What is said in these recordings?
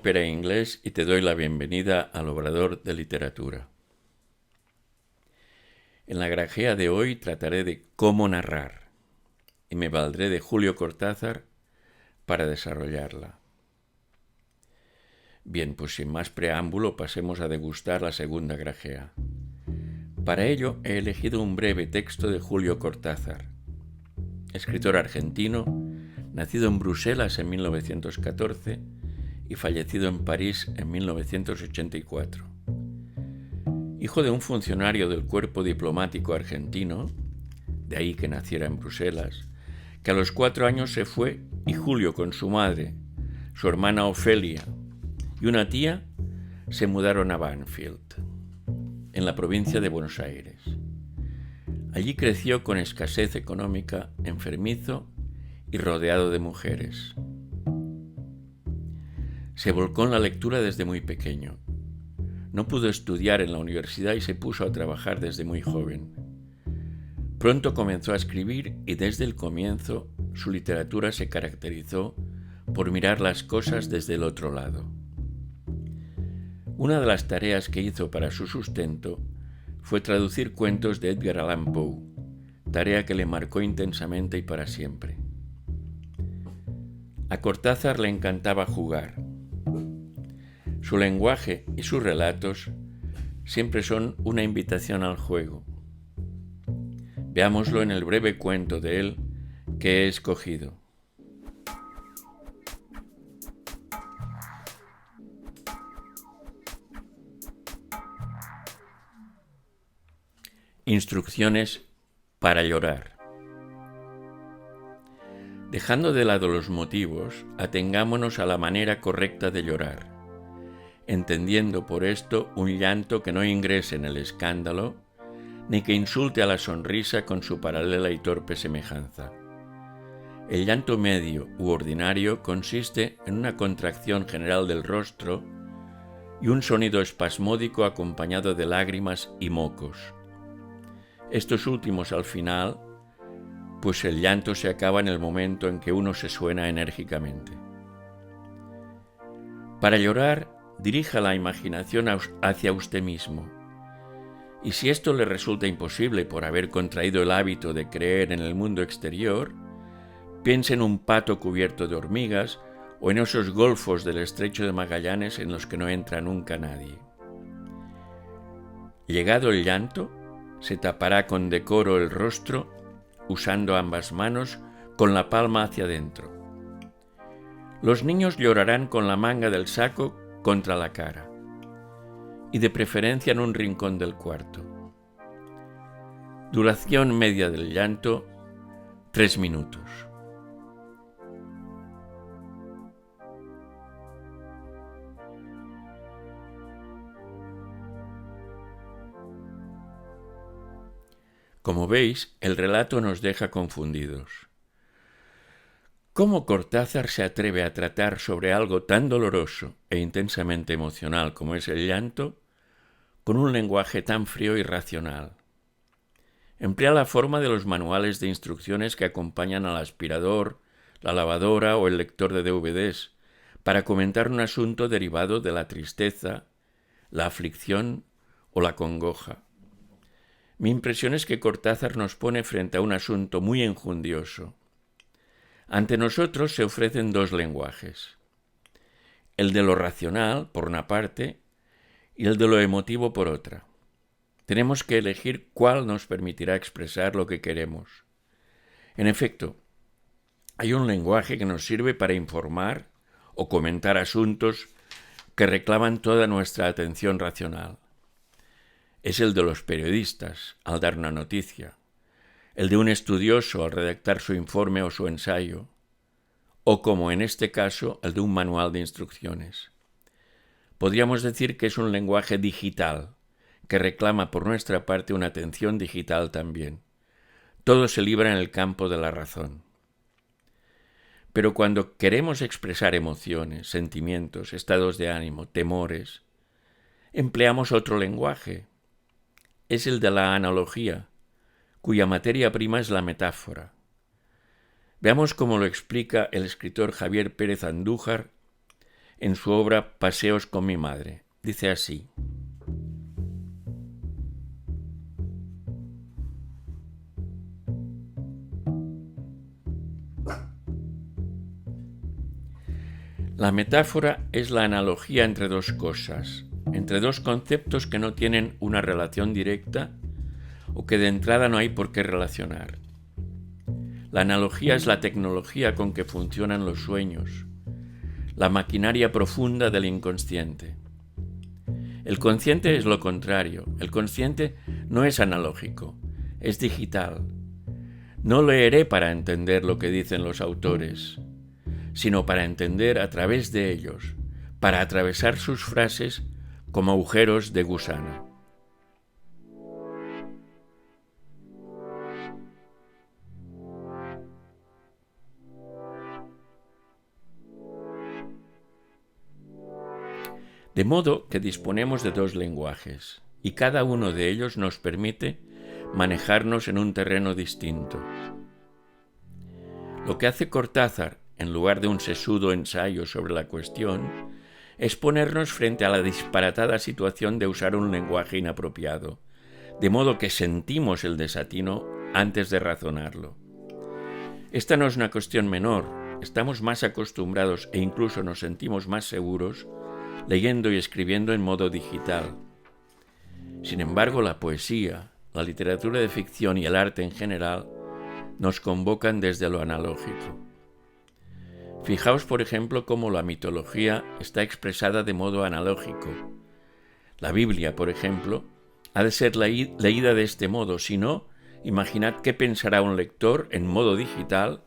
Ópera Inglés y te doy la bienvenida al Obrador de Literatura. En la grajea de hoy trataré de cómo narrar y me valdré de Julio Cortázar para desarrollarla. Bien, pues sin más preámbulo pasemos a degustar la segunda grajea. Para ello he elegido un breve texto de Julio Cortázar, escritor argentino, nacido en Bruselas en 1914 y fallecido en París en 1984. Hijo de un funcionario del cuerpo diplomático argentino, de ahí que naciera en Bruselas, que a los 4 años se fue y Julio con su madre, su hermana Ofelia y una tía se mudaron a Banfield, en la provincia de Buenos Aires. Allí creció con escasez económica, enfermizo y rodeado de mujeres. Se volcó en la lectura desde muy pequeño. No pudo estudiar en la universidad y se puso a trabajar desde muy joven. Pronto comenzó a escribir y desde el comienzo su literatura se caracterizó por mirar las cosas desde el otro lado. Una de las tareas que hizo para su sustento fue traducir cuentos de Edgar Allan Poe, tarea que le marcó intensamente y para siempre. A Cortázar le encantaba jugar. Su lenguaje y sus relatos siempre son una invitación al juego. Veámoslo en el breve cuento de él que he escogido. Instrucciones para llorar. Dejando de lado los motivos, atengámonos a la manera correcta de llorar, entendiendo por esto un llanto que no ingrese en el escándalo, ni que insulte a la sonrisa con su paralela y torpe semejanza. El llanto medio u ordinario consiste en una contracción general del rostro y un sonido espasmódico acompañado de lágrimas y mocos. Estos últimos al final, pues el llanto se acaba en el momento en que uno se suena enérgicamente. Para llorar, dirija la imaginación hacia usted mismo. Y si esto le resulta imposible por haber contraído el hábito de creer en el mundo exterior, piense en un pato cubierto de hormigas o en esos golfos del estrecho de Magallanes en los que no entra nunca nadie. Llegado el llanto, se tapará con decoro el rostro, usando ambas manos con la palma hacia adentro. Los niños llorarán con la manga del saco contra la cara, y de preferencia en un rincón del cuarto. Duración media del llanto, 3 minutos. Como veis, el relato nos deja confundidos. ¿Cómo Cortázar se atreve a tratar sobre algo tan doloroso e intensamente emocional como es el llanto, con un lenguaje tan frío y racional? Emplea la forma de los manuales de instrucciones que acompañan al aspirador, la lavadora o el lector de DVDs para comentar un asunto derivado de la tristeza, la aflicción o la congoja. Mi impresión es que Cortázar nos pone frente a un asunto muy enjundioso. Ante nosotros se ofrecen 2 lenguajes, el de lo racional, por una parte, y el de lo emotivo, por otra. Tenemos que elegir cuál nos permitirá expresar lo que queremos. En efecto, hay un lenguaje que nos sirve para informar o comentar asuntos que reclaman toda nuestra atención racional. Es el de los periodistas al dar una noticia, el de un estudioso al redactar su informe o su ensayo, o como en este caso, el de un manual de instrucciones. Podríamos decir que es un lenguaje digital, que reclama por nuestra parte una atención digital también. Todo se libra en el campo de la razón. Pero cuando queremos expresar emociones, sentimientos, estados de ánimo, temores, empleamos otro lenguaje. Es el de la analogía, cuya materia prima es la metáfora. Veamos cómo lo explica el escritor Javier Pérez Andújar en su obra Paseos con mi madre. Dice así: la metáfora es la analogía entre dos cosas, entre dos conceptos que no tienen una relación directa o que de entrada no hay por qué relacionar. La analogía es la tecnología con que funcionan los sueños, la maquinaria profunda del inconsciente. El consciente es lo contrario. El consciente no es analógico, es digital. No leeré para entender lo que dicen los autores, sino para entender a través de ellos, para atravesar sus frases como agujeros de gusano. De modo que disponemos de dos lenguajes, y cada uno de ellos nos permite manejarnos en un terreno distinto. Lo que hace Cortázar, en lugar de un sesudo ensayo sobre la cuestión, es ponernos frente a la disparatada situación de usar un lenguaje inapropiado, de modo que sentimos el desatino antes de razonarlo. Esta no es una cuestión menor, estamos más acostumbrados e incluso nos sentimos más seguros leyendo y escribiendo en modo digital. Sin embargo, la poesía, la literatura de ficción y el arte en general nos convocan desde lo analógico. Fijaos, por ejemplo, cómo la mitología está expresada de modo analógico. La Biblia, por ejemplo, ha de ser leída de este modo, si no, imaginad qué pensará un lector en modo digital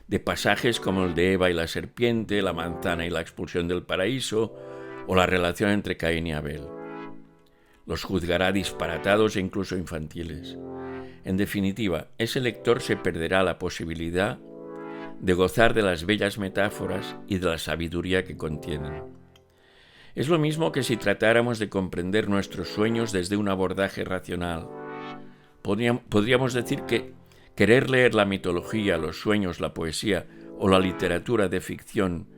de pasajes como el de Eva y la serpiente, la manzana y la expulsión del paraíso, o la relación entre Caín y Abel. Los juzgará disparatados e incluso infantiles. En definitiva, ese lector se perderá la posibilidad de gozar de las bellas metáforas y de la sabiduría que contienen. Es lo mismo que si tratáramos de comprender nuestros sueños desde un abordaje racional. Podríamos decir que querer leer la mitología, los sueños, la poesía o la literatura de ficción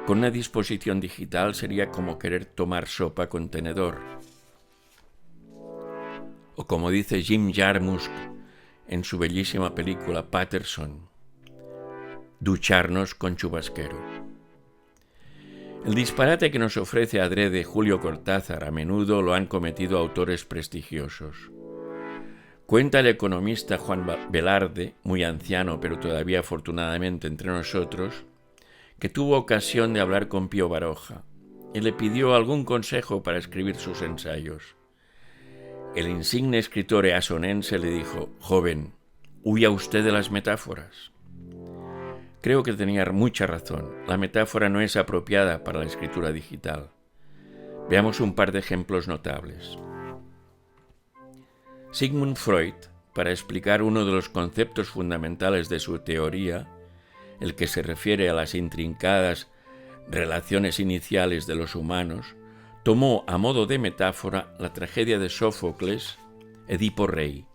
con una disposición digital sería como querer tomar sopa con tenedor. O como dice Jim Jarmusch en su bellísima película Patterson, ducharnos con chubasquero. El disparate que nos ofrece adrede Julio Cortázar a menudo lo han cometido autores prestigiosos. Cuenta el economista Juan Velarde, muy anciano pero todavía afortunadamente entre nosotros, que tuvo ocasión de hablar con Pío Baroja y le pidió algún consejo para escribir sus ensayos. El insigne escritor easonense le dijo: «Joven, huya usted de las metáforas». Creo que tenía mucha razón. La metáfora no es apropiada para la escritura digital. Veamos un par de ejemplos notables. Sigmund Freud, para explicar uno de los conceptos fundamentales de su teoría, el que se refiere a las intrincadas relaciones iniciales de los humanos, tomó a modo de metáfora la tragedia de Sófocles, Edipo Rey,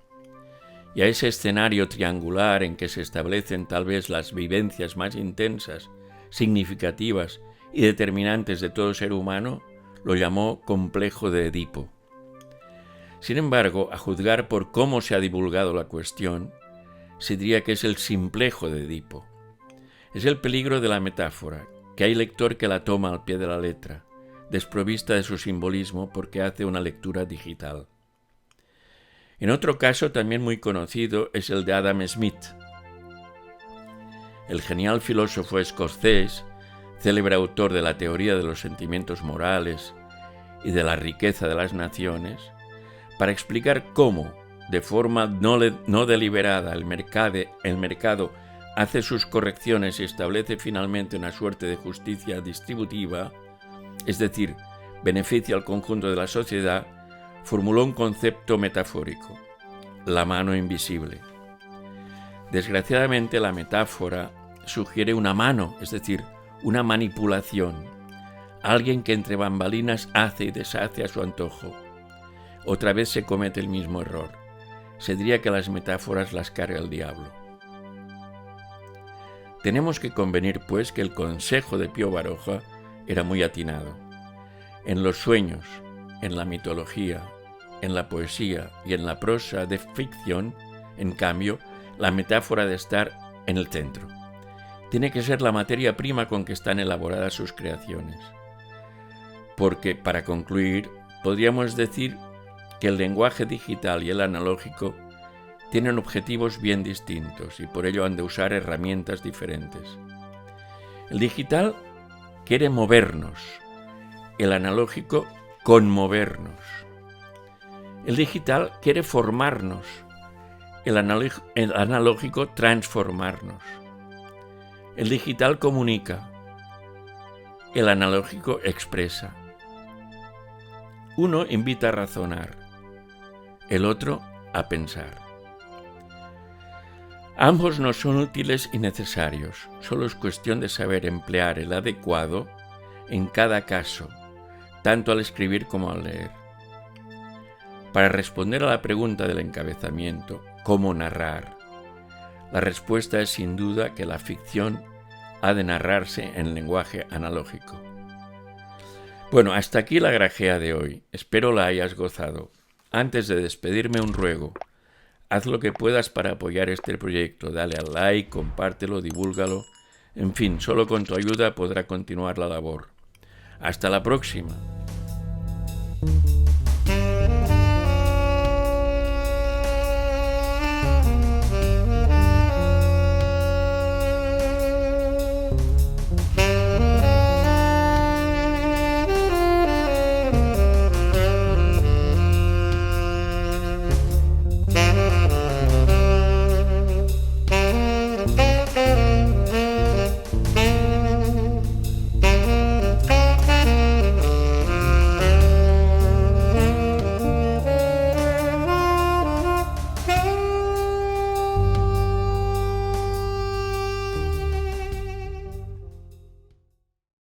y a ese escenario triangular en que se establecen tal vez las vivencias más intensas, significativas y determinantes de todo ser humano, lo llamó complejo de Edipo. Sin embargo, a juzgar por cómo se ha divulgado la cuestión, se diría que es el simplejo de Edipo. Es el peligro de la metáfora, que hay lector que la toma al pie de la letra, desprovista de su simbolismo porque hace una lectura digital. En otro caso también muy conocido es el de Adam Smith. El genial filósofo escocés, célebre autor de la teoría de los sentimientos morales y de la riqueza de las naciones, para explicar cómo, de forma no deliberada, el mercado hace sus correcciones y establece finalmente una suerte de justicia distributiva, es decir, beneficia al conjunto de la sociedad, formuló un concepto metafórico: la mano invisible. Desgraciadamente, la metáfora sugiere una mano, es decir, una manipulación, alguien que entre bambalinas hace y deshace a su antojo. Otra vez se comete el mismo error. Se diría que las metáforas las carga el diablo. Tenemos que convenir, pues, que el consejo de Pío Baroja era muy atinado. En los sueños, en la mitología, en la poesía y en la prosa de ficción, en cambio, la metáfora de estar en el centro. Tiene que ser la materia prima con que están elaboradas sus creaciones. Porque, para concluir, podríamos decir que el lenguaje digital y el analógico tienen objetivos bien distintos y por ello han de usar herramientas diferentes. El digital quiere movernos, el analógico conmovernos. El digital quiere formarnos, el analógico transformarnos. El digital comunica, el analógico expresa. Uno invita a razonar, el otro a pensar. Ambos nos son útiles y necesarios, solo es cuestión de saber emplear el adecuado en cada caso, tanto al escribir como al leer. Para responder a la pregunta del encabezamiento, ¿cómo narrar?, la respuesta es sin duda que la ficción ha de narrarse en lenguaje analógico. Bueno, hasta aquí la grajea de hoy. Espero la hayas gozado. Antes de despedirme, un ruego. Haz lo que puedas para apoyar este proyecto. Dale al like, compártelo, divúlgalo. En fin, solo con tu ayuda podrá continuar la labor. Hasta la próxima.